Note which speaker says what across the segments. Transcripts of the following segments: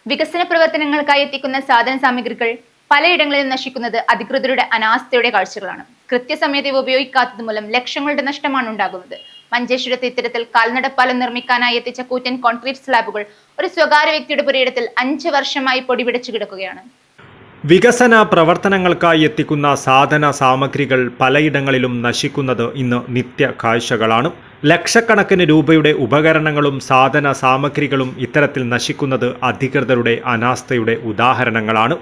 Speaker 1: വികസന പ്രവർത്തനങ്ങൾക്കായി എത്തിക്കുന്ന സാധന സാമഗ്രികൾ പലയിടങ്ങളിലും നശിക്കുന്നത് അധികൃതരുടെ അനാസ്ഥയുടെ കാഴ്ചകളാണ്. കൃത്യസമയത്ത് ഇവ ഉപയോഗിക്കാത്തത് മൂലം ലക്ഷങ്ങളുടെ നഷ്ടമാണ് ഉണ്ടാകുന്നത്. മഞ്ചേശ്വരത്ത് ഇത്തരത്തിൽ കാൽനടപ്പാലം നിർമ്മിക്കാനായി എത്തിച്ച കൂറ്റൻ കോൺക്രീറ്റ് സ്ലാബുകൾ ഒരു സ്വകാര്യ വ്യക്തിയുടെ പുരയിടത്തിൽ 5 വർഷമായി പൊടിപിടിച്ചു കിടക്കുകയാണ്.
Speaker 2: വികസന പ്രവർത്തനങ്ങൾക്കായി എത്തിക്കുന്ന സാധന സാമഗ്രികൾ പലയിടങ്ങളിലും നശിക്കുന്നത് ഇന്ന് നിത്യ കാഴ്ചകളാണ്. ലക്ഷക്കണക്കിന് രൂപയുടെ ഉപകരണങ്ങളും സാധന സാമഗ്രികളും ഇത്തരത്തിൽ നശിക്കുന്നത് അധികൃതരുടെ അനാസ്ഥയുടെ ഉദാഹരണങ്ങളാണ്.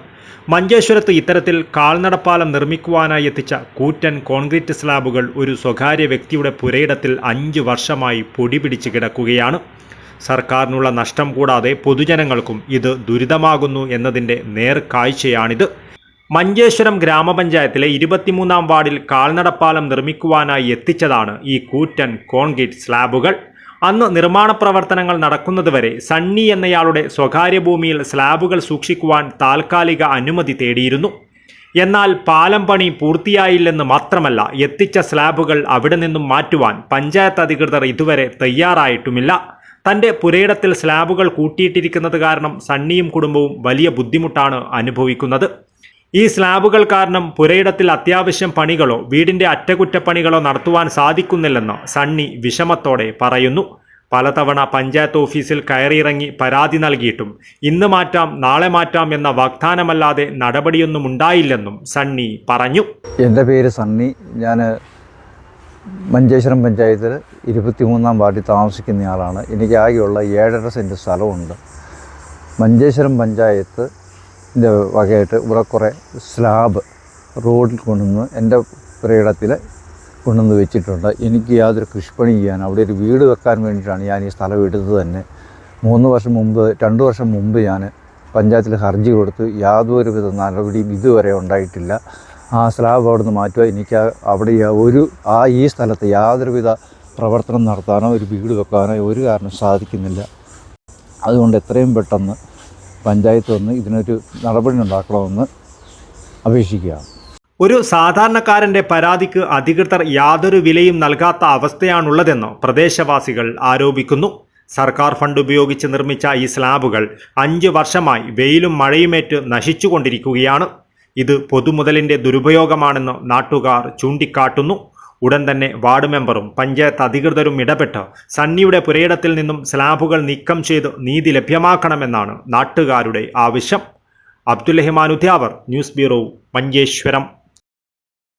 Speaker 2: മഞ്ചേശ്വരത്ത് ഇത്തരത്തിൽ കാൽനടപ്പാലം നിർമ്മിക്കുവാനായി എത്തിച്ച കൂറ്റൻ കോൺക്രീറ്റ് സ്ലാബുകൾ ഒരു സ്വകാര്യ വ്യക്തിയുടെ പുരയിടത്തിൽ 5 വർഷമായി പൊടിപിടിച്ച് കിടക്കുകയാണ്. സർക്കാരിനുള്ള നഷ്ടം കൂടാതെ പൊതുജനങ്ങൾക്കും ഇത് ദുരിതമാകുന്നു എന്നതിൻ്റെ നേർക്കാഴ്ചയാണിത്. മഞ്ചേശ്വരം ഗ്രാമപഞ്ചായത്തിലെ 23-ാം വാർഡിൽ കാൽനടപ്പാലം നിർമ്മിക്കുവാനായി എത്തിച്ചതാണ് ഈ കൂറ്റൻ കോൺക്രീറ്റ് സ്ലാബുകൾ. അന്ന് നിർമ്മാണ പ്രവർത്തനങ്ങൾ നടക്കുന്നതുവരെ സണ്ണി എന്നയാളുടെ സ്വകാര്യ ഭൂമിയിൽ സ്ലാബുകൾ സൂക്ഷിക്കുവാൻ താൽക്കാലിക അനുമതി തേടിയിരുന്നു. എന്നാൽ പാലം പണി പൂർത്തിയായില്ലെന്ന് മാത്രമല്ല, എത്തിച്ച സ്ലാബുകൾ അവിടെ നിന്നും മാറ്റുവാൻ പഞ്ചായത്ത് അധികൃതർ ഇതുവരെ തയ്യാറായിട്ടുമില്ല. തൻ്റെ പുരയിടത്തിൽ സ്ലാബുകൾ കൂട്ടിയിട്ടിരിക്കുന്നത് കാരണം സണ്ണിയും കുടുംബവും വലിയ ബുദ്ധിമുട്ടാണ് അനുഭവിക്കുന്നത്. ഈ സ്ലാബുകൾ കാരണം പുരയിടത്തിൽ അത്യാവശ്യം പണികളോ വീടിൻ്റെ അറ്റകുറ്റപ്പണികളോ നടത്തുവാൻ സാധിക്കുന്നില്ലെന്ന് സണ്ണി വിഷമത്തോടെ പറയുന്നു. പലതവണ പഞ്ചായത്ത് ഓഫീസിൽ കയറിയിറങ്ങി പരാതി നൽകിയിട്ടും ഇന്ന് മാറ്റാം നാളെ മാറ്റാം എന്ന വാഗ്ദാനമല്ലാതെ നടപടിയൊന്നും ഉണ്ടായില്ലെന്നും സണ്ണി പറഞ്ഞു.
Speaker 3: എൻ്റെ പേര് സണ്ണി. ഞാൻ മഞ്ചേശ്വരം പഞ്ചായത്തിൽ 23-ാം വാർഡിൽ താമസിക്കുന്നയാളാണ്. എനിക്ക് ആകെയുള്ള 7.5 സെൻറ്റ് സ്ഥലമുണ്ട്. മഞ്ചേശ്വരം പഞ്ചായത്തിൻ്റെ വകയായിട്ട് ഇവിടെ കുറേ സ്ലാബ് റോഡിൽ കൊണ്ടുവന്ന് എൻ്റെ പുരയിടത്തിൽ കൊണ്ടുവന്ന് വെച്ചിട്ടുണ്ട്. എനിക്ക് യാതൊരു കൃഷിപ്പണി ചെയ്യാൻ അവിടെ ഒരു വീട് വെക്കാൻ വേണ്ടിയിട്ടാണ് ഞാൻ ഈ സ്ഥലം എടുത്തത് തന്നെ. 2 വർഷം മുമ്പ് ഞാൻ പഞ്ചായത്തിൽ ഹർജി കൊടുത്ത് യാതൊരുവിധ നടപടിയും ഇതുവരെ ഉണ്ടായിട്ടില്ല. ആ സ്ലാബ് അവിടെ നിന്ന് മാറ്റുക. എനിക്ക് അവിടെ ഈ സ്ഥലത്ത് യാതൊരുവിധ പ്രവർത്തനം നടത്താനോ ഒരു വീട് വെക്കാനോ ഒരു കാരണം സാധിക്കുന്നില്ല. അതുകൊണ്ട് എത്രയും പെട്ടെന്ന് പഞ്ചായത്ത് വന്ന് ഇതിനൊരു നടപടി ഉണ്ടാക്കണമെന്ന് അപേക്ഷിക്കുകയാണ്.
Speaker 2: ഒരു സാധാരണക്കാരൻ്റെ പരാതിക്ക് അധികൃതർ യാതൊരു വിലയും നൽകാത്ത അവസ്ഥയാണുള്ളതെന്ന് പ്രദേശവാസികൾ ആരോപിക്കുന്നു. സർക്കാർ ഫണ്ട് ഉപയോഗിച്ച് നിർമ്മിച്ച ഈ സ്ലാബുകൾ 5 വർഷമായി വെയിലും മഴയുമേറ്റ് നശിച്ചുകൊണ്ടിരിക്കുകയാണ്. ഇത് പൊതുമുതലിൻ്റെ ദുരുപയോഗമാണെന്ന് നാട്ടുകാർ ചൂണ്ടിക്കാട്ടുന്നു. ഉടൻ തന്നെ വാർഡ് മെമ്പറും പഞ്ചായത്ത് അധികൃതരും ഇടപെട്ട് സണ്ണിയുടെ പുരയിടത്തിൽ നിന്നും സ്ലാബുകൾ നീക്കം ചെയ്ത് നീതി ലഭ്യമാക്കണമെന്നാണ് നാട്ടുകാരുടെ ആവശ്യം. Abdul Rahman Udyavar, news bureau, Manjeshwaram.